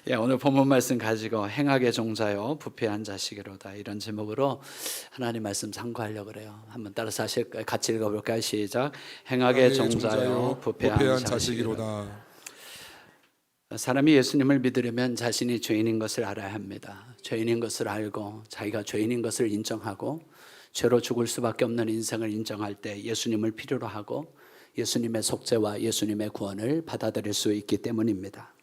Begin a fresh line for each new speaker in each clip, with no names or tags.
오늘 본문 말씀 가지고 행악의 종자요 부패한 자식이로다, 이런 제목으로 하나님 말씀 참고하려고 그래요. 한번 따라서 같이 읽어볼까요? 시작. 행악의 종자요 부패한 자식이로다. 사람이 예수님을 믿으려면 자신이 죄인인 것을 알아야 합니다. 죄인인 것을 알고 자기가 죄인인 것을 인정하고 죄로 죽을 수밖에 없는 인생을 인정할 때 예수님을 필요로 하고 예수님의 속죄와 예수님의 구원을 받아들일 수 있기 때문입니다.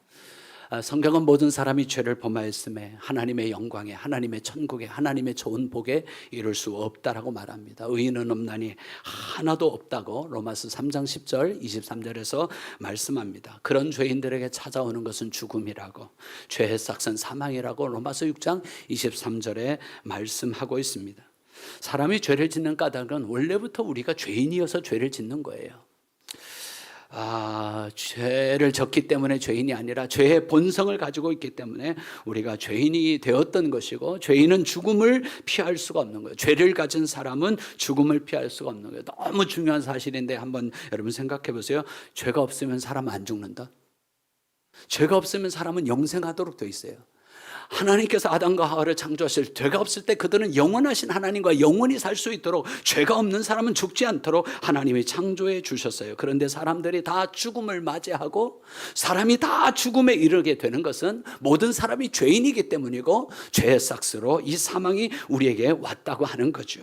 성경은 모든 사람이 죄를 범하였음에 하나님의 영광에, 하나님의 천국에, 하나님의 좋은 복에 이룰 수 없다라고 말합니다. 의인은 없나니 하나도 없다고 로마서 3장 10절 23절에서 말씀합니다. 그런 죄인들에게 찾아오는 것은 죽음이라고, 죄의 삭은 사망이라고 로마서 6장 23절에 말씀하고 있습니다. 사람이 죄를 짓는 까닭은 원래부터 우리가 죄인이어서 죄를 짓는 거예요. 죄를 졌기 때문에 죄인이 아니라 죄의 본성을 가지고 있기 때문에 우리가 죄인이 되었던 것이고, 죄인은 죽음을 피할 수가 없는 거예요. 죄를 가진 사람은 죽음을 피할 수가 없는 거예요. 너무 중요한 사실인데 한번 여러분 생각해 보세요. 죄가 없으면 사람 안 죽는다? 죄가 없으면 사람은 영생하도록 되어 있어요. 하나님께서 아담과 하와를 창조하실 죄가 없을 때 그들은 영원하신 하나님과 영원히 살 수 있도록, 죄가 없는 사람은 죽지 않도록 하나님이 창조해 주셨어요. 그런데 사람들이 다 죽음을 맞이하고 사람이 다 죽음에 이르게 되는 것은 모든 사람이 죄인이기 때문이고, 죄의 삭스로 이 사망이 우리에게 왔다고 하는 거죠.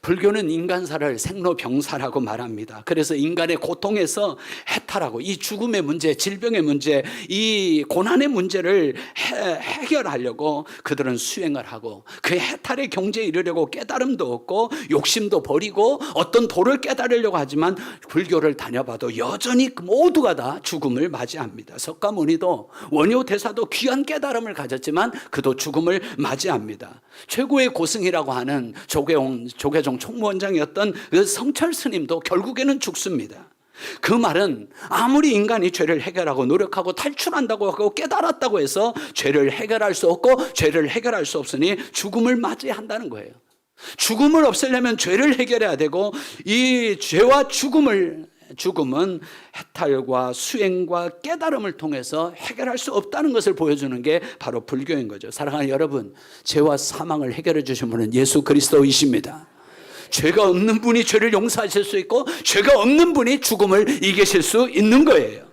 불교는 인간사를 생로병사라고 말합니다. 그래서 인간의 고통에서 해탈하고 이 죽음의 문제, 질병의 문제, 이 고난의 문제를 해결하려고 그들은 수행을 하고, 그 해탈의 경지에 이르려고 깨달음도 얻고 욕심도 버리고 어떤 도를 깨달으려고 하지만 불교를 다녀봐도 여전히 모두가 다 죽음을 맞이합니다. 석가모니도, 원효대사도 귀한 깨달음을 가졌지만 그도 죽음을 맞이합니다. 최고의 고승이라고 하는 조계종 총무원장이었던 그 성철 스님도 결국에는 죽습니다. 그 말은 아무리 인간이 죄를 해결하고 노력하고 탈출한다고 하고 깨달았다고 해서 죄를 해결할 수 없고, 죄를 해결할 수 없으니 죽음을 맞이한다는 거예요. 죽음을 없애려면 죄를 해결해야 되고, 이 죄와 죽음은 해탈과 수행과 깨달음을 통해서 해결할 수 없다는 것을 보여주는 게 바로 불교인 거죠. 사랑하는 여러분, 죄와 사망을 해결해 주신 분은 예수 그리스도이십니다. 죄가 없는 분이 죄를 용서하실 수 있고, 죄가 없는 분이 죽음을 이기실 수 있는 거예요.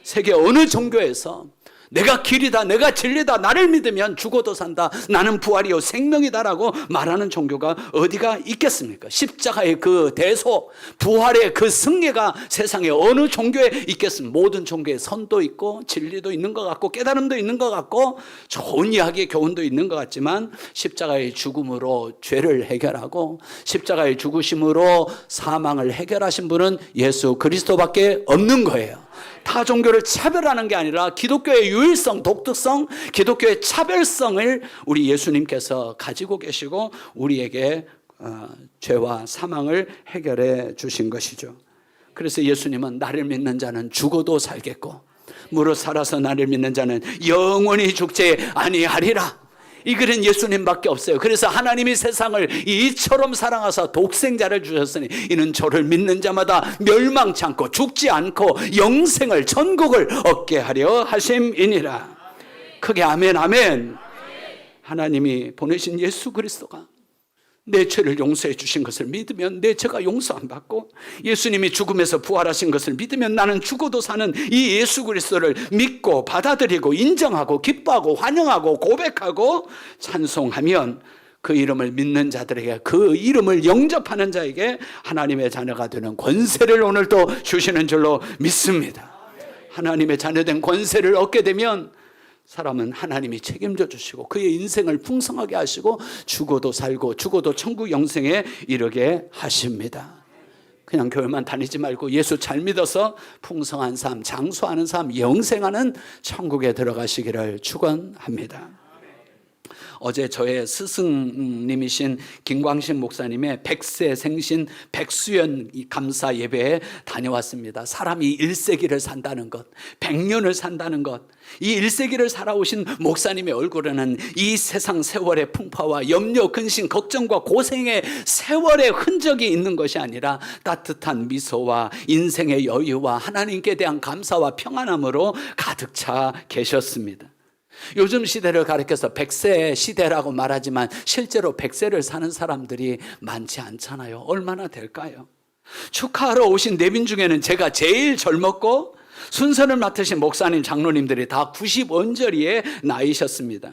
세계 어느 종교에서 내가 길이다, 내가 진리다, 나를 믿으면 죽어도 산다, 나는 부활이요 생명이다라고 말하는 종교가 어디가 있겠습니까? 십자가의 그 대소, 부활의 그 승리가 세상에 어느 종교에 있겠습니까? 모든 종교에 선도 있고 진리도 있는 것 같고 깨달음도 있는 것 같고 좋은 이야기, 교훈도 있는 것 같지만, 십자가의 죽음으로 죄를 해결하고 십자가의 죽으심으로 사망을 해결하신 분은 예수 그리스도밖에 없는 거예요. 타 종교를 차별하는 게 아니라 기독교의 유일성, 독특성, 기독교의 차별성을 우리 예수님께서 가지고 계시고 우리에게 죄와 사망을 해결해 주신 것이죠. 그래서 예수님은 나를 믿는 자는 죽어도 살겠고 무릇 살아서 나를 믿는 자는 영원히 죽지 아니하리라. 이 글은 예수님밖에 없어요. 그래서 하나님이 세상을 이처럼 사랑하사 독생자를 주셨으니 이는 저를 믿는 자마다 멸망치 않고 죽지 않고 영생을, 천국을 얻게 하려 하심이니라. 크게 아멘, 아멘. 하나님이 보내신 예수 그리스도가 내 죄를 용서해 주신 것을 믿으면 내 죄가 용서 안 받고, 예수님이 죽음에서 부활하신 것을 믿으면 나는 죽어도 사는 이 예수 그리스도를 믿고 받아들이고 인정하고 기뻐하고 환영하고 고백하고 찬송하면, 그 이름을 믿는 자들에게, 그 이름을 영접하는 자에게 하나님의 자녀가 되는 권세를 오늘 또 주시는 줄로 믿습니다. 하나님의 자녀된 권세를 얻게 되면 사람은 하나님이 책임져 주시고 그의 인생을 풍성하게 하시고 죽어도 살고 죽어도 천국 영생에 이르게 하십니다. 그냥 교회만 다니지 말고 예수 잘 믿어서 풍성한 삶, 장수하는 삶, 영생하는 천국에 들어가시기를 축원합니다. 어제 저의 스승님이신 김광식 목사님의 100세 생신 백수연 감사 예배에 다녀왔습니다. 사람이 1세기를 산다는 것, 100년을 산다는 것, 이 1세기를 살아오신 목사님의 얼굴에는 이 세상 세월의 풍파와 염려, 근심, 걱정과 고생의 세월의 흔적이 있는 것이 아니라 따뜻한 미소와 인생의 여유와 하나님께 대한 감사와 평안함으로 가득 차 계셨습니다. 요즘 시대를 가리켜서 100세 시대라고 말하지만 실제로 100세를 사는 사람들이 많지 않잖아요. 얼마나 될까요? 축하하러 오신 내빈 중에는 제가 제일 젊었고 순서를 맡으신 목사님, 장로님들이 다 90원저리의 나이셨습니다.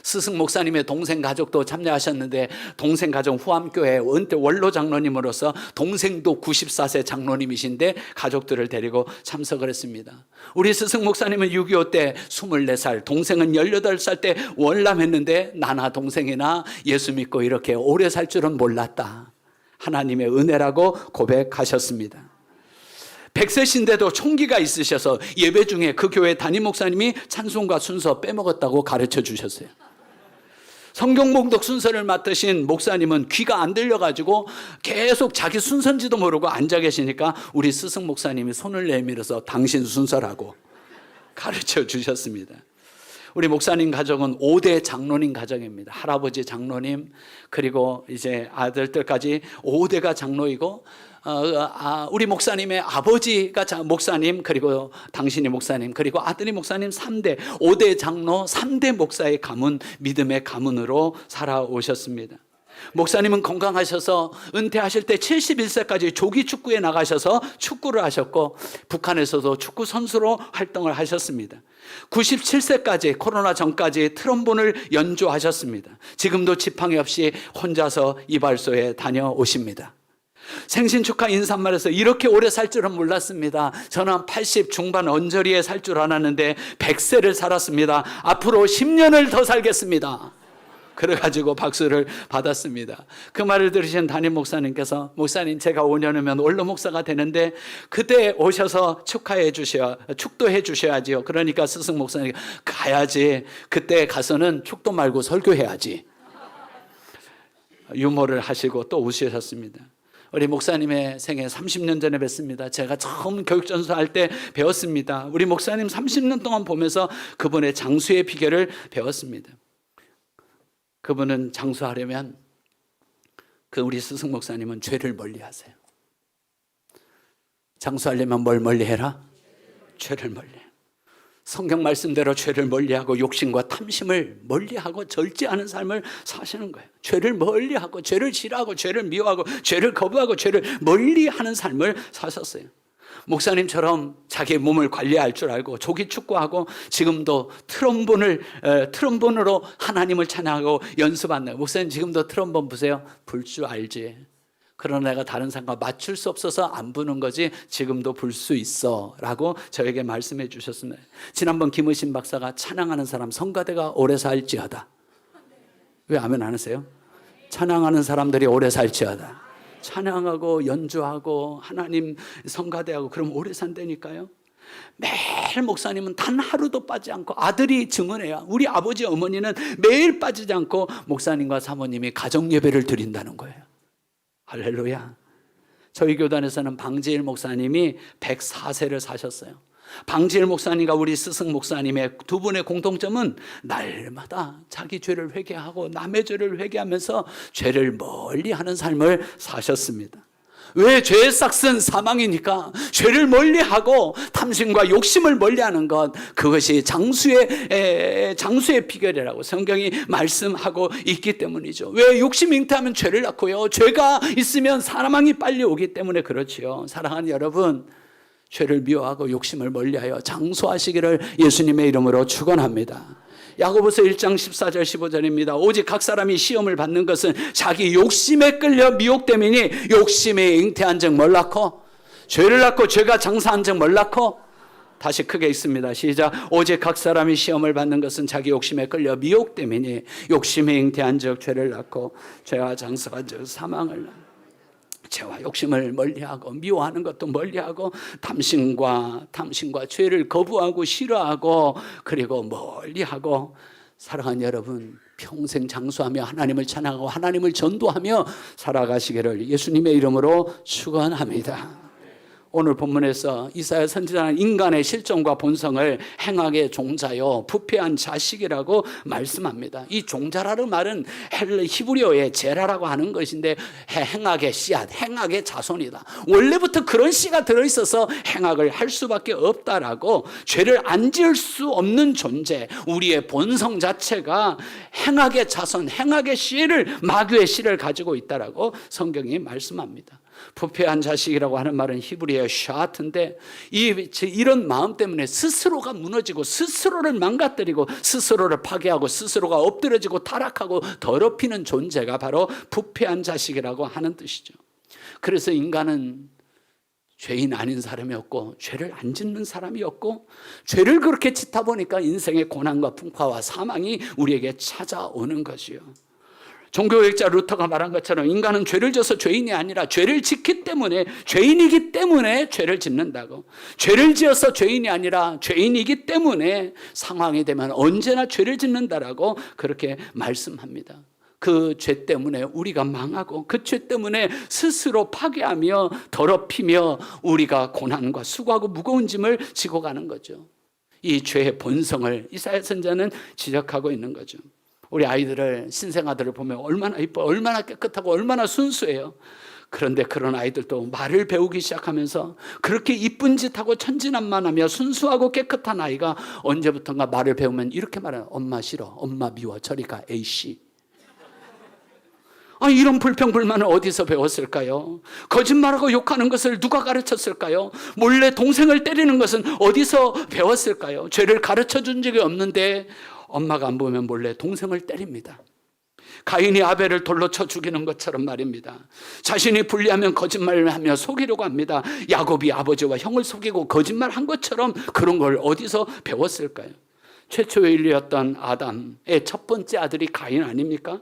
스승 목사님의 동생 가족도 참여하셨는데 동생 가족 후암교회 은퇴 원로 장로님으로서 동생도 94세 장로님이신데 가족들을 데리고 참석을 했습니다. 우리 스승 목사님은 6.25 때 24살, 동생은 18살 때 월남했는데 나나 동생이나 예수 믿고 이렇게 오래 살 줄은 몰랐다. 하나님의 은혜라고 고백하셨습니다. 100세신데도 총기가 있으셔서 예배 중에 그 교회 담임 목사님이 찬송가 순서 빼먹었다고 가르쳐 주셨어요. 성경 봉독 순서를 맡으신 목사님은 귀가 안 들려가지고 계속 자기 순서인지도 모르고 앉아 계시니까 우리 스승 목사님이 손을 내밀어서 당신 순서라고 가르쳐 주셨습니다. 우리 목사님 가족은 5대 장로님 가정입니다. 할아버지 장로님, 그리고 이제 아들들까지 5대가 장로이고, 우리 목사님의 아버지가 목사님, 그리고 당신이 목사님, 그리고 아들이 목사님 3대, 5대 장로, 3대 목사의 가문, 믿음의 가문으로 살아오셨습니다. 목사님은 건강하셔서 은퇴하실 때 71세까지 조기 축구에 나가셔서 축구를 하셨고 북한에서도 축구 선수로 활동을 하셨습니다. 97세까지 코로나 전까지 트럼본을 연주하셨습니다. 지금도 지팡이 없이 혼자서 이발소에 다녀오십니다. 생신 축하 인사말에서 이렇게 오래 살 줄은 몰랐습니다. 저는 80 중반 언저리에 살 줄 알았는데 100세를 살았습니다. 앞으로 10년을 더 살겠습니다. 그래가지고 박수를 받았습니다. 그 말을 들으신 담임 목사님께서 목사님 제가 5년 후면 원로 목사가 되는데 그때 오셔서 축도해 주셔야지요. 그러니까 스승 목사님 가야지. 그때 가서는 축도 말고 설교해야지. 유머를 하시고 또 웃으셨습니다. 우리 목사님의 생애 30년 전에 뵀습니다. 제가 처음 교육전수할 때 배웠습니다. 우리 목사님 30년 동안 보면서 그분의 장수의 비결을 배웠습니다. 그분은 장수하려면 우리 스승 목사님은 죄를 멀리하세요. 장수하려면 뭘 멀리해라? 죄를 멀리해. 성경 말씀대로 죄를 멀리하고 욕심과 탐심을 멀리하고 절제하는 삶을 사시는 거예요. 죄를 멀리하고 죄를 싫어하고 죄를 미워하고 죄를 거부하고 죄를 멀리하는 삶을 사셨어요. 목사님처럼 자기 몸을 관리할 줄 알고 조기 축구하고 지금도 트럼본으로 하나님을 찬양하고 연습하는 목사님 지금도 트럼본 부세요? 불 줄 알지. 그러나 내가 다른 사람과 맞출 수 없어서 안 부는 거지 지금도 불 수 있어 라고 저에게 말씀해 주셨습니다. 지난번 김의신 박사가 찬양하는 사람 성가대가 오래 살지어다. 왜 아멘 안 하세요? 찬양하는 사람들이 오래 살지어다. 찬양하고 연주하고 하나님 성가대하고 그럼 오래 산다니까요. 매일 목사님은 단 하루도 빠지지 않고 아들이 증언해요. 우리 아버지 어머니는 매일 빠지지 않고 목사님과 사모님이 가정예배를 드린다는 거예요. 할렐루야. 저희 교단에서는 방지일 목사님이 104세를 사셨어요. 방지일 목사님과 우리 스승 목사님의 두 분의 공통점은 날마다 자기 죄를 회개하고 남의 죄를 회개하면서 죄를 멀리하는 삶을 사셨습니다. 왜 죄의 싹은 사망이니까 죄를 멀리하고 탐심과 욕심을 멀리하는 것, 그것이 장수의 비결이라고 성경이 말씀하고 있기 때문이죠. 왜 욕심 잉태하면 죄를 낳고요, 죄가 있으면 사망이 빨리 오기 때문에 그렇지요. 사랑하는 여러분, 죄를 미워하고 욕심을 멀리하여 장수하시기를 예수님의 이름으로 축원합니다. 야고보서 1장 14절 15절입니다. 오직 각 사람이 시험을 받는 것은 자기 욕심에 끌려 미혹됨이니 욕심이 잉태한 즉 뭘 낳고 죄를 낳고 죄가 장사한 즉 뭘 낳고. 다시 크게 읽습니다. 시작. 오직 각 사람이 시험을 받는 것은 자기 욕심에 끌려 미혹됨이니 욕심이 잉태한 즉 죄를 낳고 죄가 장사한 즉 사망을 낳고. 죄와 욕심을 멀리하고 미워하는 것도 멀리하고 탐심과 죄를 거부하고 싫어하고 그리고 멀리하고 사랑하는 여러분, 평생 장수하며 하나님을 찬양하고 하나님을 전도하며 살아가시기를 예수님의 이름으로 축원합니다. 오늘 본문에서 이사야 선지자는 인간의 실정과 본성을 행악의 종자요 부패한 자식이라고 말씀합니다. 이 종자라는 말은 히브리어의 제라라고 하는 것인데 행악의 씨앗, 행악의 자손이다. 원래부터 그런 씨가 들어있어서 행악을 할 수밖에 없다라고, 죄를 안 지을 수 없는 존재, 우리의 본성 자체가 행악의 자손, 행악의 씨를, 마귀의 씨를 가지고 있다라고 성경이 말씀합니다. 부패한 자식이라고 하는 말은 히브리어 샤트인데, 이런 마음 때문에 스스로가 무너지고 스스로를 망가뜨리고 스스로를 파괴하고 스스로가 엎드러지고 타락하고 더럽히는 존재가 바로 부패한 자식이라고 하는 뜻이죠. 그래서 인간은 죄인 아닌 사람이 없고 죄를 안 짓는 사람이 없고, 죄를 그렇게 짓다 보니까 인생의 고난과 풍파와 사망이 우리에게 찾아오는 것이요. 종교학자 루터가 말한 것처럼 인간은 죄를 져서 죄인이 아니라 죄를 짓기 때문에, 죄인이기 때문에 죄를 짓는다고. 죄를 지어서 죄인이 아니라 죄인이기 때문에 상황이 되면 언제나 죄를 짓는다라고 그렇게 말씀합니다. 그 죄 때문에 우리가 망하고 그 죄 때문에 스스로 파괴하며 더럽히며 우리가 고난과 수고하고 무거운 짐을 지고 가는 거죠. 이 죄의 본성을 이사야 선지자는 지적하고 있는 거죠. 우리 아이들을, 신생아들을 보면 얼마나 이뻐, 얼마나 깨끗하고 얼마나 순수해요. 그런데 그런 아이들도 말을 배우기 시작하면서 그렇게 이쁜 짓하고 천진난만하며 순수하고 깨끗한 아이가 언제부턴가 말을 배우면 이렇게 말해요. 엄마 싫어, 엄마 미워, 저리 가, A씨. 이런 불평불만을 어디서 배웠을까요? 거짓말하고 욕하는 것을 누가 가르쳤을까요? 몰래 동생을 때리는 것은 어디서 배웠을까요? 죄를 가르쳐준 적이 없는데 엄마가 안 보면 몰래 동생을 때립니다. 가인이 아벨을 돌로 쳐 죽이는 것처럼 말입니다. 자신이 불리하면 거짓말을 하며 속이려고 합니다. 야곱이 아버지와 형을 속이고 거짓말한 것처럼 그런 걸 어디서 배웠을까요? 최초의 인류였던 아담의 첫 번째 아들이 가인 아닙니까?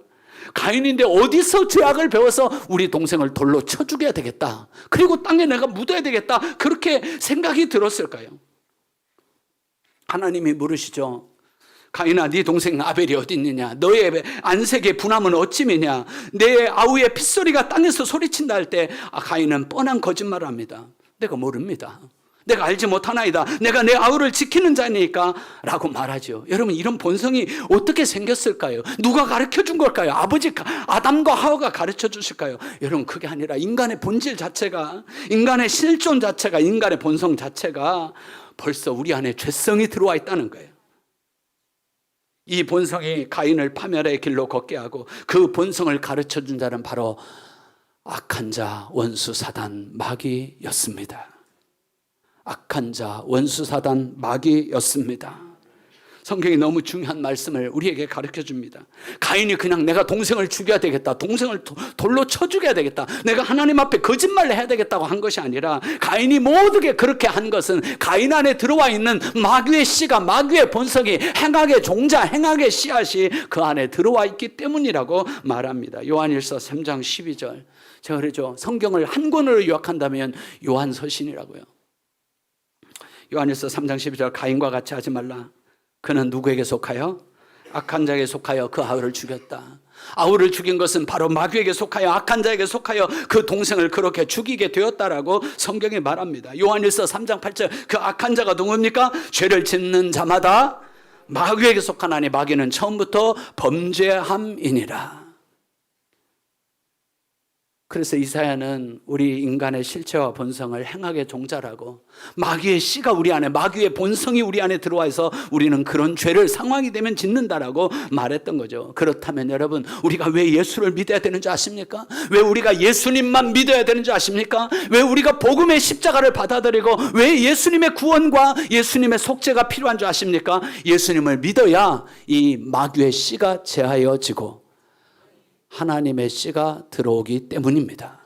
가인인데 어디서 죄악을 배워서 우리 동생을 돌로 쳐 죽여야 되겠다, 그리고 땅에 내가 묻어야 되겠다, 그렇게 생각이 들었을까요? 하나님이 물으시죠. 가인아, 네 동생 아벨이 어디 있느냐? 너의 안색의 분함은 어찌미냐? 내 아우의 핏소리가 땅에서 소리친다 할 때 가인은 뻔한 거짓말을 합니다. 내가 모릅니다. 내가 알지 못하나이다. 내가 내 아우를 지키는 자니까 라고 말하죠. 여러분, 이런 본성이 어떻게 생겼을까요? 누가 가르쳐 준 걸까요? 아버지 아담과 하와가 가르쳐 주실까요? 여러분, 그게 아니라 인간의 본질 자체가, 인간의 실존 자체가, 인간의 본성 자체가 벌써 우리 안에 죄성이 들어와 있다는 거예요. 이 본성이 가인을 파멸의 길로 걷게 하고 그 본성을 가르쳐 준 자는 바로 악한 자, 원수 사단, 마귀였습니다. 악한 자, 원수 사단, 마귀였습니다. 성경이 너무 중요한 말씀을 우리에게 가르쳐 줍니다. 가인이 그냥 내가 동생을 죽여야 되겠다, 동생을 돌로 쳐 죽여야 되겠다, 내가 하나님 앞에 거짓말을 해야 되겠다고 한 것이 아니라, 가인이 모두게 그렇게 한 것은 가인 안에 들어와 있는 마귀의 씨가, 마귀의 본성이, 행악의 종자, 행악의 씨앗이 그 안에 들어와 있기 때문이라고 말합니다. 요한일서 3장 12절. 제가 그러죠, 성경을 한 권으로 요약한다면 요한서신이라고요. 요한일서 3장 12절, 가인과 같이 하지 말라. 그는 누구에게 속하여? 악한 자에게 속하여 그 아우를 죽였다. 아우를 죽인 것은 바로 마귀에게 속하여 악한 자에게 속하여 그 동생을 그렇게 죽이게 되었다라고 성경이 말합니다. 요한일서 3장 8절, 그 악한 자가 누굽니까? 죄를 짓는 자마다 마귀에게 속하나니 마귀는 처음부터 범죄함이니라. 그래서 이사야는 우리 인간의 실체와 본성을 행악의 종자라고, 마귀의 씨가 우리 안에, 마귀의 본성이 우리 안에 들어와서 우리는 그런 죄를 상황이 되면 짓는다라고 말했던 거죠. 그렇다면 여러분, 우리가 왜 예수를 믿어야 되는지 아십니까? 왜 우리가 예수님만 믿어야 되는지 아십니까? 왜 우리가 복음의 십자가를 받아들이고 왜 예수님의 구원과 예수님의 속죄가 필요한 줄 아십니까? 예수님을 믿어야 이 마귀의 씨가 제하여지고 하나님의 씨가 들어오기 때문입니다.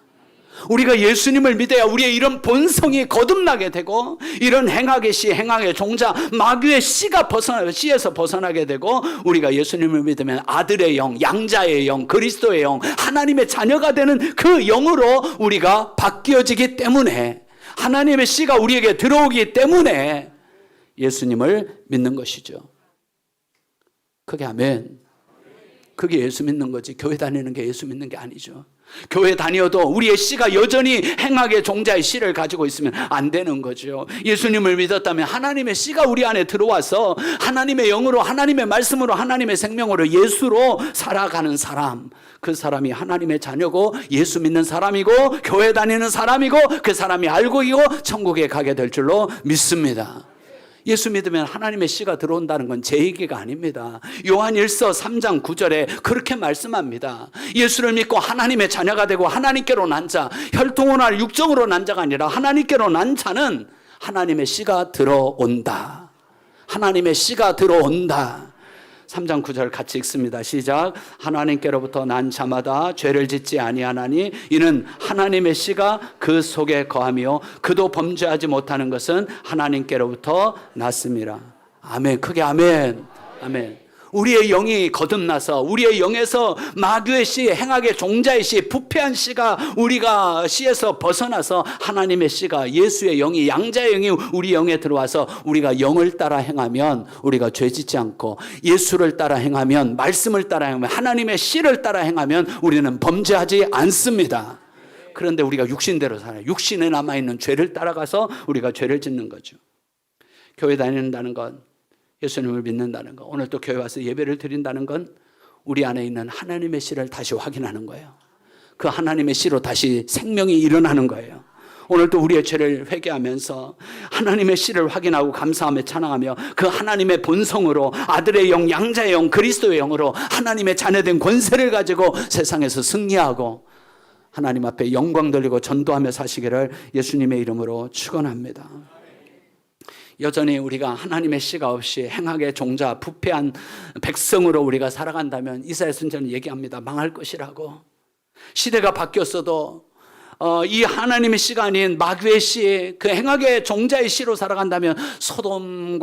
우리가 예수님을 믿어야 우리의 이런 본성이 거듭나게 되고, 이런 행악의 씨, 행악의 종자, 마귀의 씨가 씨에서 벗어나게 되고, 우리가 예수님을 믿으면 아들의 영, 양자의 영, 그리스도의 영, 하나님의 자녀가 되는 그 영으로 우리가 바뀌어지기 때문에, 하나님의 씨가 우리에게 들어오기 때문에 예수님을 믿는 것이죠. 그게 아멘. 그게 예수 믿는 거지. 교회 다니는 게 예수 믿는 게 아니죠. 교회 다녀도 우리의 씨가 여전히 행악의 종자의 씨를 가지고 있으면 안 되는 거죠. 예수님을 믿었다면 하나님의 씨가 우리 안에 들어와서 하나님의 영으로, 하나님의 말씀으로, 하나님의 생명으로, 예수로 살아가는 사람, 그 사람이 하나님의 자녀고 예수 믿는 사람이고 교회 다니는 사람이고 그 사람이 알고 있고 천국에 가게 될 줄로 믿습니다. 예수 믿으면 하나님의 씨가 들어온다는 건 제 얘기가 아닙니다. 요한 1서 3장 9절에 그렇게 말씀합니다. 예수를 믿고 하나님의 자녀가 되고 하나님께로 난 자, 혈통으로 육정으로 난 자가 아니라 하나님께로 난 자는 하나님의 씨가 들어온다. 하나님의 씨가 들어온다. 3장 9절 같이 읽습니다. 시작. 하나님께로부터 난 자마다 죄를 짓지 아니하나니 이는 하나님의 씨가 그 속에 거하며 그도 범죄하지 못하는 것은 하나님께로부터 났습니다. 아멘. 크게 아멘. 아멘. 우리의 영이 거듭나서 우리의 영에서 마귀의 씨, 행악의 종자의 씨, 부패한 씨가 우리가 씨에서 벗어나서 하나님의 씨가, 예수의 영이, 양자의 영이 우리 영에 들어와서 우리가 영을 따라 행하면 우리가 죄짓지 않고, 예수를 따라 행하면, 말씀을 따라 행하면, 하나님의 씨를 따라 행하면 우리는 범죄하지 않습니다. 그런데 우리가 육신대로 살아요. 육신에 남아있는 죄를 따라가서 우리가 죄를 짓는 거죠. 교회 다닌다는 건, 예수님을 믿는다는 것, 오늘 또 교회 와서 예배를 드린다는 건 우리 안에 있는 하나님의 씨를 다시 확인하는 거예요. 그 하나님의 씨로 다시 생명이 일어나는 거예요. 오늘 또 우리의 죄를 회개하면서 하나님의 씨를 확인하고 감사하며 찬양하며 그 하나님의 본성으로, 아들의 영, 양자의 영, 그리스도의 영으로 하나님의 자녀된 권세를 가지고 세상에서 승리하고 하나님 앞에 영광 돌리고 전도하며 사시기를 예수님의 이름으로 축원합니다. 여전히 우리가 하나님의 씨가 없이 행악의 종자, 부패한 백성으로 우리가 살아간다면 이사야 선지자는 얘기합니다. 망할 것이라고. 시대가 바뀌었어도 이 하나님의 씨가 아닌 마귀의 씨, 그 행악의 종자의 씨로 살아간다면 소돔의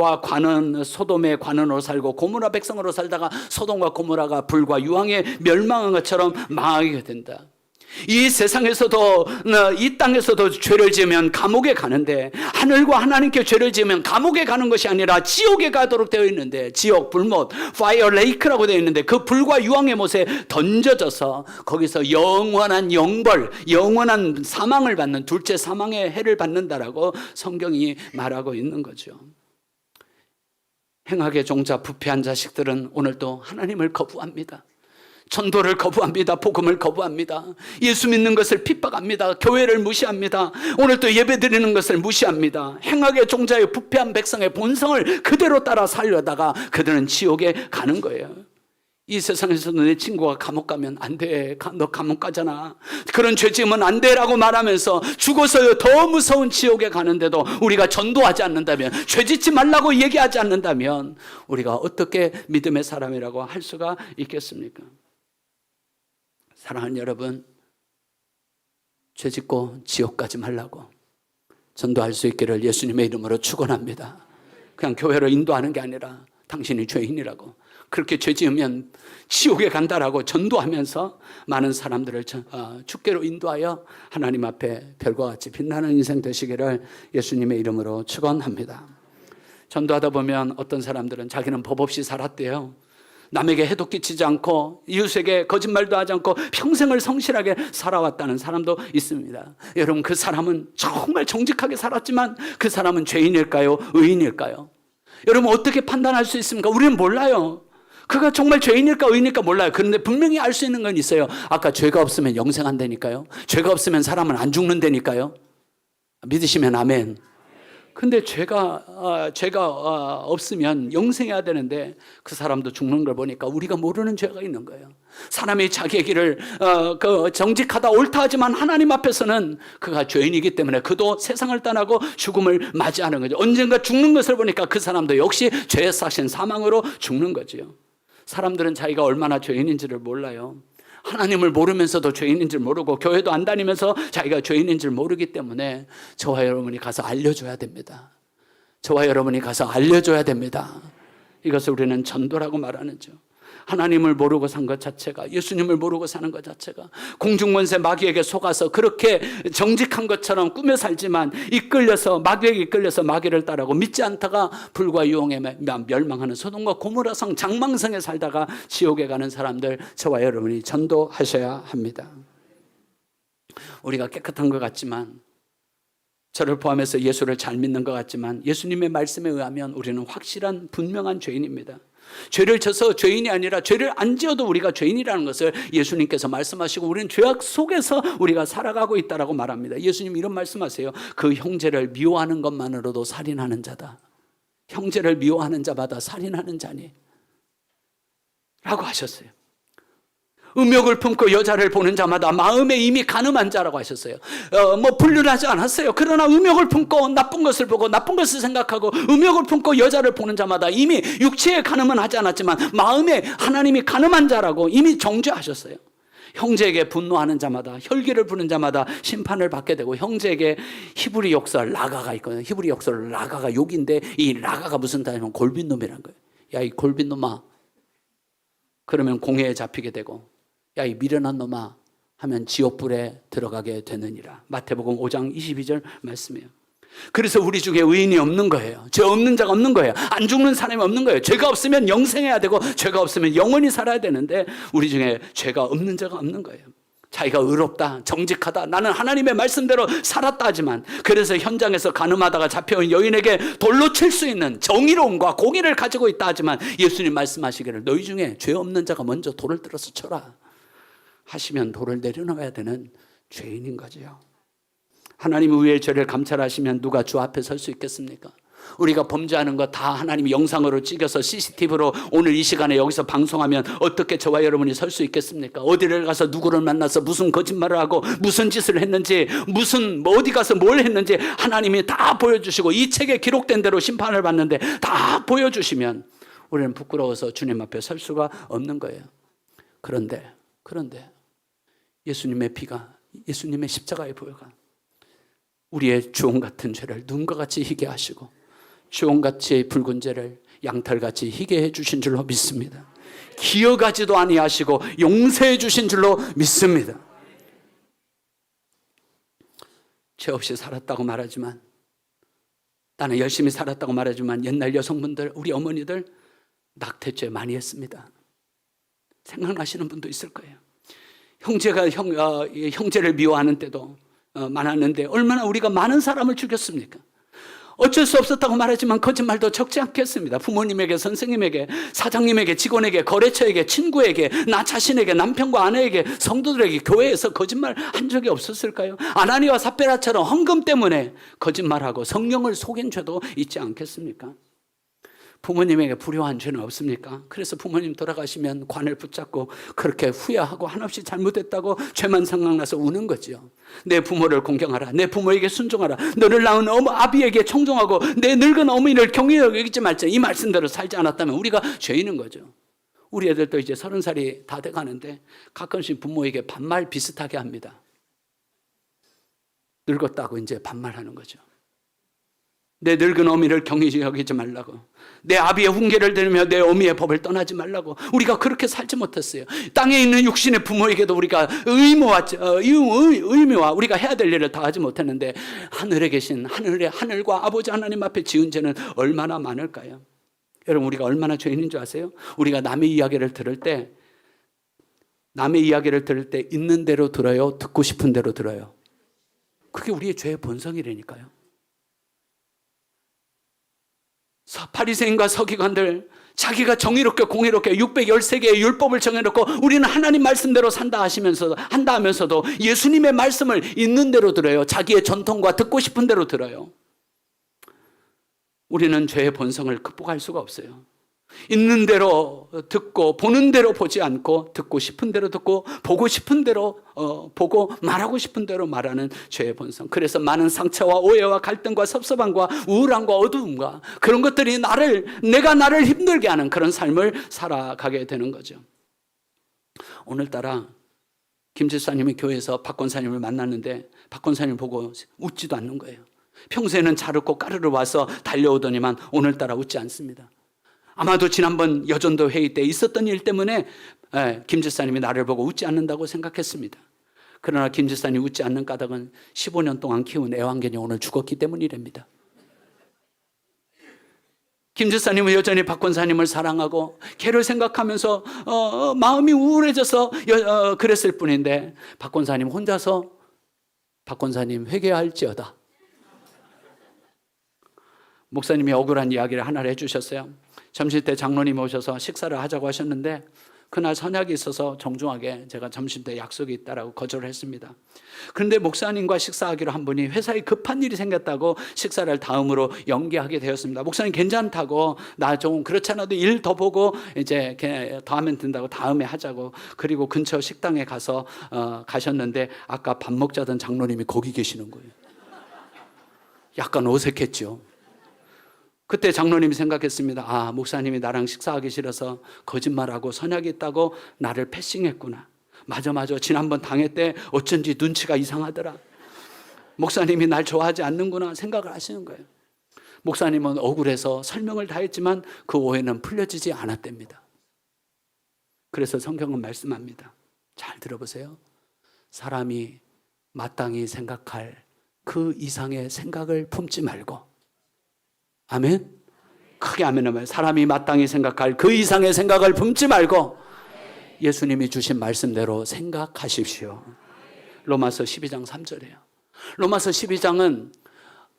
관원으로 살고 고모라 백성으로 살다가 소돔과 고모라가 불과 유황에 멸망한 것처럼 망하게 된다. 이 세상에서도, 이 땅에서도 죄를 지으면 감옥에 가는데, 하늘과 하나님께 죄를 지으면 감옥에 가는 것이 아니라 지옥에 가도록 되어 있는데, 지옥, 불못, 파이어 레이크라고 되어 있는데 그 불과 유황의 못에 던져져서 거기서 영원한 영벌, 영원한 사망을 받는, 둘째 사망의 해를 받는다라고 성경이 말하고 있는 거죠. 행악의 종자, 부패한 자식들은 오늘도 하나님을 거부합니다. 전도를 거부합니다. 복음을 거부합니다. 예수 믿는 것을 핍박합니다. 교회를 무시합니다. 오늘 또 예배 드리는 것을 무시합니다. 행악의 종자의 부패한 백성의 본성을 그대로 따라 살려다가 그들은 지옥에 가는 거예요. 이 세상에서도 내 친구가 감옥 가면 안 돼. 너 감옥 가잖아. 그런 죄 지으면 안 돼라고 말하면서 죽어서 더 무서운 지옥에 가는데도 우리가 전도하지 않는다면, 죄 짓지 말라고 얘기하지 않는다면 우리가 어떻게 믿음의 사람이라고 할 수가 있겠습니까? 사랑하는 여러분, 죄 짓고 지옥 가지 말라고 전도할 수 있기를 예수님의 이름으로 축원합니다. 그냥 교회로 인도하는 게 아니라 당신이 죄인이라고, 그렇게 죄 지으면 지옥에 간다라고 전도하면서 많은 사람들을 주께로 인도하여 하나님 앞에 별과 같이 빛나는 인생 되시기를 예수님의 이름으로 축원합니다. 전도하다 보면 어떤 사람들은 자기는 법 없이 살았대요. 남에게 해도 끼치지 않고 이웃에게 거짓말도 하지 않고 평생을 성실하게 살아왔다는 사람도 있습니다. 여러분, 그 사람은 정말 정직하게 살았지만 그 사람은 죄인일까요? 의인일까요? 여러분, 어떻게 판단할 수 있습니까? 우리는 몰라요. 그가 정말 죄인일까 의인일까 몰라요. 그런데 분명히 알 수 있는 건 있어요. 아까 죄가 없으면 영생한다니까요. 죄가 없으면 사람은 안 죽는다니까요. 믿으시면 아멘. 근데 죄가 없으면 영생해야 되는데 그 사람도 죽는 걸 보니까 우리가 모르는 죄가 있는 거예요. 사람이 자기의 길을 정직하다 옳다 하지만 하나님 앞에서는 그가 죄인이기 때문에 그도 세상을 떠나고 죽음을 맞이하는 거죠. 언젠가 죽는 것을 보니까 그 사람도 역시 죄에 싹신 사망으로 죽는 거죠. 사람들은 자기가 얼마나 죄인인지를 몰라요. 하나님을 모르면서도 죄인인 줄 모르고 교회도 안 다니면서 자기가 죄인인 줄 모르기 때문에 저와 여러분이 가서 알려줘야 됩니다. 저와 여러분이 가서 알려줘야 됩니다. 이것을 우리는 전도라고 말하는죠. 하나님을 모르고 산 것 자체가, 예수님을 모르고 사는 것 자체가, 공중권세 마귀에게 속아서 그렇게 정직한 것처럼 꾸며 살지만 이끌려서, 마귀에게 이끌려서 마귀를 따르고 믿지 않다가 불과 유혹에 멸망하는 소돔과 고모라성 장망성에 살다가 지옥에 가는 사람들, 저와 여러분이 전도하셔야 합니다. 우리가 깨끗한 것 같지만, 저를 포함해서 예수를 잘 믿는 것 같지만, 예수님의 말씀에 의하면 우리는 확실한 분명한 죄인입니다. 죄를 져서 죄인이 아니라 죄를 안 지어도 우리가 죄인이라는 것을 예수님께서 말씀하시고, 우리는 죄악 속에서 우리가 살아가고 있다라고 말합니다. 예수님 이런 말씀하세요. 그 형제를 미워하는 것만으로도 살인하는 자다. 형제를 미워하는 자마다 살인하는 자니 라고 하셨어요. 음욕을 품고 여자를 보는 자마다 마음에 이미 간음한 자라고 하셨어요. 분류하지 않았어요. 그러나 음욕을 품고 나쁜 것을 보고 나쁜 것을 생각하고 음욕을 품고 여자를 보는 자마다 이미 육체의 간음은 하지 않았지만 마음에 하나님이 간음한 자라고 이미 정죄하셨어요. 형제에게 분노하는 자마다, 혈기를 부는 자마다 심판을 받게 되고, 형제에게 히브리 역사 라가가 있거든요. 히브리 역사 라가가 욕인데, 이 라가가 무슨 단어냐면 골빈놈이라는 거예요. 야, 이 골빈놈아, 그러면 공회에 잡히게 되고, 야, 이 미련한 놈아 하면 지옥불에 들어가게 되느니라. 마태복음 5장 22절 말씀이에요. 그래서 우리 중에 의인이 없는 거예요. 죄 없는 자가 없는 거예요. 안 죽는 사람이 없는 거예요. 죄가 없으면 영생해야 되고 죄가 없으면 영원히 살아야 되는데, 우리 중에 죄가 없는 자가 없는 거예요. 자기가 의롭다, 정직하다, 나는 하나님의 말씀대로 살았다 하지만, 그래서 현장에서 간음하다가 잡혀온 여인에게 돌로 칠 수 있는 정의로움과 공의를 가지고 있다 하지만, 예수님 말씀하시기를 너희 중에 죄 없는 자가 먼저 돌을 들어서 쳐라 하시면 돌을 내려놓아야 되는 죄인인 거죠. 하나님 의의 죄를 감찰하시면 누가 주 앞에 설 수 있겠습니까? 우리가 범죄하는 거 다 하나님이 영상으로 찍어서 CCTV로 오늘 이 시간에 여기서 방송하면 어떻게 저와 여러분이 설 수 있겠습니까? 어디를 가서 누구를 만나서 무슨 거짓말을 하고 무슨 짓을 했는지, 어디 가서 뭘 했는지 하나님이 다 보여주시고, 이 책에 기록된 대로 심판을 받는데 다 보여주시면 우리는 부끄러워서 주님 앞에 설 수가 없는 거예요. 그런데 예수님의 피가, 예수님의 십자가의 보혈가 우리의 주홍 같은 죄를 눈과 같이 희게 하시고 주홍같이 붉은 죄를 양털같이 희게 해주신 줄로 믿습니다. 기어가지도 아니하시고 용서해 주신 줄로 믿습니다. 죄 없이 살았다고 말하지만, 나는 열심히 살았다고 말하지만, 옛날 여성분들, 우리 어머니들 낙태죄 많이 했습니다. 생각나시는 분도 있을 거예요. 형제가 형제를 미워하는 때도 많았는데 얼마나 우리가 많은 사람을 죽였습니까? 어쩔 수 없었다고 말하지만 거짓말도 적지 않겠습니다. 부모님에게, 선생님에게, 사장님에게, 직원에게, 거래처에게, 친구에게, 나 자신에게, 남편과 아내에게, 성도들에게, 교회에서 거짓말 한 적이 없었을까요? 아나니와 삽베라처럼 헌금 때문에 거짓말하고 성령을 속인 죄도 있지 않겠습니까? 부모님에게 불효한 죄는 없습니까? 그래서 부모님 돌아가시면 관을 붙잡고 그렇게 후회하고 한없이 잘못했다고 죄만 생각나서 우는 거죠. 내 부모를 공경하라, 내 부모에게 순종하라, 너를 낳은 아비에게 청종하고 내 늙은 어머니를 경히 여기지 말자, 이 말씀대로 살지 않았다면 우리가 죄인인 거죠. 우리 애들도 이제 30살이 다 돼가는데 가끔씩 부모에게 반말 비슷하게 합니다. 늙었다고 이제 반말하는 거죠. 내 늙은 어미를 경히 여기지 말라고, 내 아비의 훈계를 들으며 내 어미의 법을 떠나지 말라고. 우리가 그렇게 살지 못했어요. 땅에 있는 육신의 부모에게도 우리가 의무와 우리가 해야 될 일을 다 하지 못했는데, 하늘에 계신 하늘과 아버지 하나님 앞에 지은 죄는 얼마나 많을까요? 여러분, 우리가 얼마나 죄인인 줄 아세요? 우리가 남의 이야기를 들을 때 있는 대로 들어요, 듣고 싶은 대로 들어요? 그게 우리의 죄의 본성이라니까요. 바리새인과 서기관들, 자기가 정의롭게 공의롭게 613개의 율법을 정해놓고 우리는 하나님 말씀대로 한다 하면서도 예수님의 말씀을 있는 대로 들어요. 자기의 전통과 듣고 싶은 대로 들어요. 우리는 죄의 본성을 극복할 수가 없어요. 있는 대로 듣고 보는 대로 보지 않고, 듣고 싶은 대로 듣고 보고 싶은 대로 보고 말하고 싶은 대로 말하는 죄의 본성. 그래서 많은 상처와 오해와 갈등과 섭섭함과 우울함과 어두움과 그런 것들이 내가 나를 힘들게 하는 그런 삶을 살아가게 되는 거죠. 오늘따라 김 집사님이 교회에서 박 권사님을 만났는데 박 권사님 보고 웃지도 않는 거예요. 평소에는 자르고 까르르 와서 달려오더니만 오늘따라 웃지 않습니다. 아마도 지난번 여전도 회의 때 있었던 일 때문에 김 집사님이 나를 보고 웃지 않는다고 생각했습니다. 그러나 김 집사님이 웃지 않는 까닭은 15년 동안 키운 애완견이 오늘 죽었기 때문이랍니다. 김 집사님은 여전히 박 권사님을 사랑하고 걔를 생각하면서 마음이 우울해져서 그랬을 뿐인데 박 권사님 혼자서 박 권사님 회개할지어다. 목사님이 억울한 이야기를 하나를 해주셨어요. 점심 때 장로님이 오셔서 식사를 하자고 하셨는데 그날 선약이 있어서 정중하게 제가 점심 때 약속이 있다라고 거절을 했습니다. 그런데 목사님과 식사하기로 한 분이 회사에 급한 일이 생겼다고 식사를 다음으로 연기하게 되었습니다. 목사님 괜찮다고, 나 좀 그렇잖아도 일 더 보고 이제 더 하면 된다고 다음에 하자고, 그리고 근처 식당에 가서 가셨는데 아까 밥 먹자던 장로님이 거기 계시는 거예요. 약간 어색했죠. 그때 장로님이 생각했습니다. 아, 목사님이 나랑 식사하기 싫어서 거짓말하고 선약이 있다고 나를 패싱했구나. 맞아. 지난번 당회 때 어쩐지 눈치가 이상하더라. 목사님이 날 좋아하지 않는구나 생각을 하시는 거예요. 목사님은 억울해서 설명을 다 했지만 그 오해는 풀려지지 않았답니다. 그래서 성경은 말씀합니다. 잘 들어보세요. 사람이 마땅히 생각할 그 이상의 생각을 품지 말고, 아멘? 크게 아멘을 말해요. 사람이 마땅히 생각할 그 이상의 생각을 품지 말고 예수님이 주신 말씀대로 생각하십시오. 로마서 12장 3절이에요. 로마서 12장은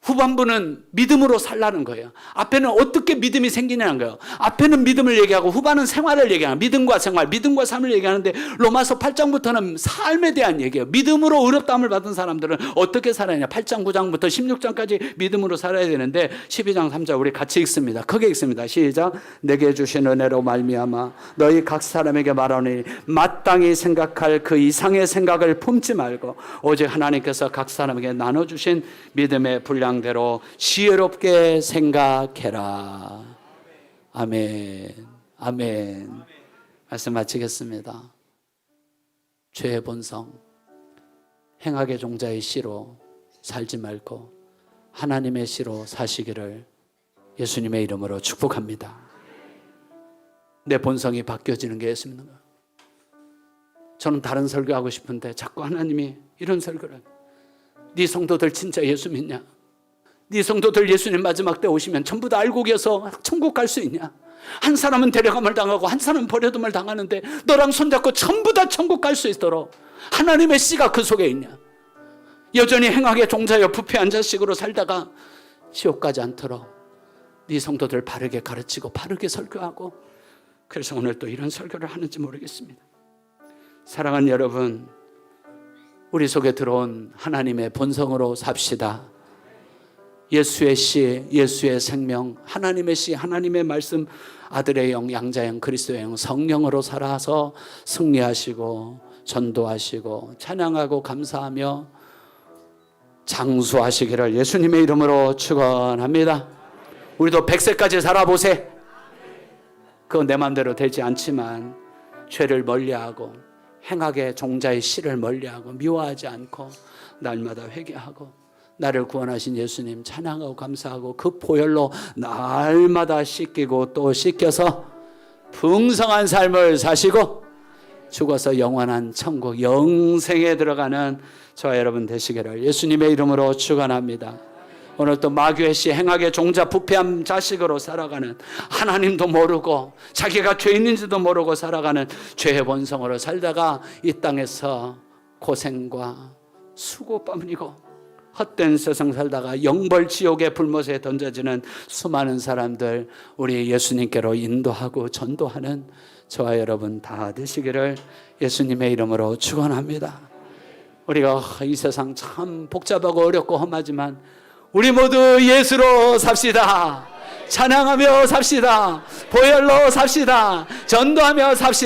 후반부는 믿음으로 살라는 거예요. 앞에는 어떻게 믿음이 생기냐는 거예요. 앞에는 믿음을 얘기하고 후반은 생활을 얘기하는, 믿음과 생활, 믿음과 삶을 얘기하는데 로마서 8장부터는 삶에 대한 얘기예요. 믿음으로 의롭다함을 받은 사람들은 어떻게 살아야 하냐. 8장, 9장부터 16장까지 믿음으로 살아야 되는데 12장 3절 우리 같이 읽습니다. 크게 읽습니다. 시작. 내게 주신 은혜로 말미암아 너희 각 사람에게 말하노니 마땅히 생각할 그 이상의 생각을 품지 말고 오직 하나님께서 각 사람에게 나눠주신 믿음의 분량 대로 지혜롭게 생각해라. 아멘. 아멘. 말씀 마치겠습니다. 죄의 본성, 행악의 종자의 씨로 살지 말고 하나님의 씨로 사시기를 예수님의 이름으로 축복합니다. 내 본성이 바뀌어지는 게 예수님입니다. 저는 다른 설교하고 싶은데 자꾸 하나님이 이런 설교를, 네 성도들 진짜 예수 믿냐? 네 성도들 예수님 마지막 때 오시면 전부 다 알고 계서 천국 갈 수 있냐? 한 사람은 데려감을 당하고 한 사람은 버려둠을 당하는데 너랑 손잡고 전부 다 천국 갈 수 있도록 하나님의 씨가 그 속에 있냐? 여전히 행악의 종자여 부패한 자식으로 살다가 지옥 가지 않도록 네 성도들 바르게 가르치고 바르게 설교하고, 그래서 오늘 또 이런 설교를 하는지 모르겠습니다. 사랑하는 여러분, 우리 속에 들어온 하나님의 본성으로 삽시다. 예수의 씨, 예수의 생명, 하나님의 씨, 하나님의 말씀, 아들의 영, 양자의 영, 그리스도의 영, 성령으로 살아서 승리하시고 전도하시고 찬양하고 감사하며 장수하시기를 예수님의 이름으로 축원합니다. 우리도 100세까지 살아보세. 그건 내 마음대로 되지 않지만 죄를 멀리하고 행악의 종자의 씨를 멀리하고 미워하지 않고 날마다 회개하고 나를 구원하신 예수님 찬양하고 감사하고 그 보혈로 날마다 씻기고 또 씻겨서 풍성한 삶을 사시고 죽어서 영원한 천국 영생에 들어가는 저와 여러분 되시기를 예수님의 이름으로 축원합니다. 오늘 또 마귀의 씨, 행악의 종자, 부패한 자식으로 살아가는, 하나님도 모르고 자기가 죄인인지도 모르고 살아가는 죄의 본성으로 살다가 이 땅에서 고생과 수고뿐이고 헛된 세상 살다가 영벌 지옥의 불못에 던져지는 수많은 사람들, 우리 예수님께로 인도하고 전도하는 저와 여러분 다 되시기를 예수님의 이름으로 축원합니다. 우리가 이 세상 참 복잡하고 어렵고 험하지만 우리 모두 예수로 삽시다. 찬양하며 삽시다. 보혈로 삽시다. 전도하며 삽시다.